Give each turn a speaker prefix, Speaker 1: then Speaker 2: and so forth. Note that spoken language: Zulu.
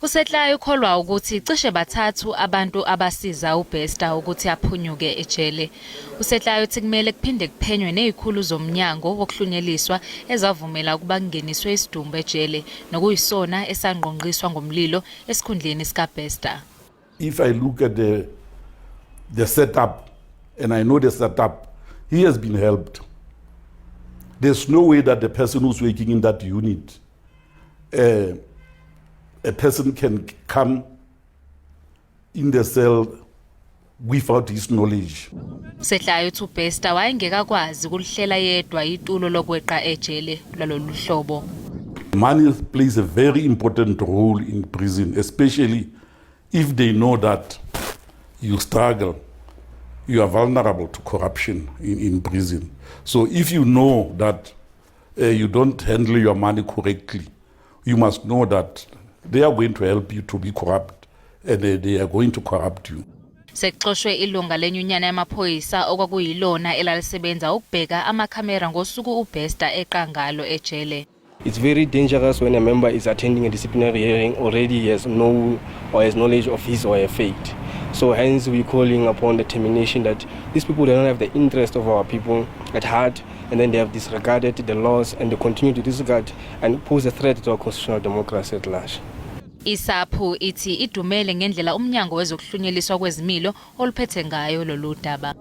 Speaker 1: Usetlayo ukholwa ukuthi cishe bathathu abantu abasiza uBester ukuthi aphunyuke ejele. Usetlayo uthi kumele kuphinde kuphenywe nezikhulu zomnyango wokuhlunyeliswa ezavumela ukuba kungeniswe isidumbu ejele nokuyisona esangqongqiswa ngomlilo esikhundleni sikaBester.
Speaker 2: If I look at the setup, and I know the setup, he has been helped. There's no way that the person who's working in that unit, a person can come in the cell without his knowledge.
Speaker 1: Usetlayo uthi uBester wayengekakwazi ukulihlela yedwa ithulo lokweqa ejele lalolu hlobo.
Speaker 2: Money plays a very important role in prison, especially if they know that you struggle, you are vulnerable to corruption in prison. So if you know that you don't handle your money correctly, you must know that they are going to help you to be corrupt, and they are going to corrupt you.
Speaker 1: Sekuxoshwe ilunga lenyunyana yamaphoyisa okwakuyilona elalisebenza ukubheka amakhamera ngosuku uBester eqangalo ejele.
Speaker 3: It's very dangerous when a member is attending a disciplinary hearing already he has no or has knowledge of his or her fate. So hence we're calling upon the termination that these people do not have the interest of our people at heart, and then they have disregarded the laws and they continue to disregard and pose a threat to our constitutional democracy at large.
Speaker 1: Isapho ithi idumele ngendlela umnyango wezokuhlunyeliswa kwezimilo oluphethe ngayo lolu daba.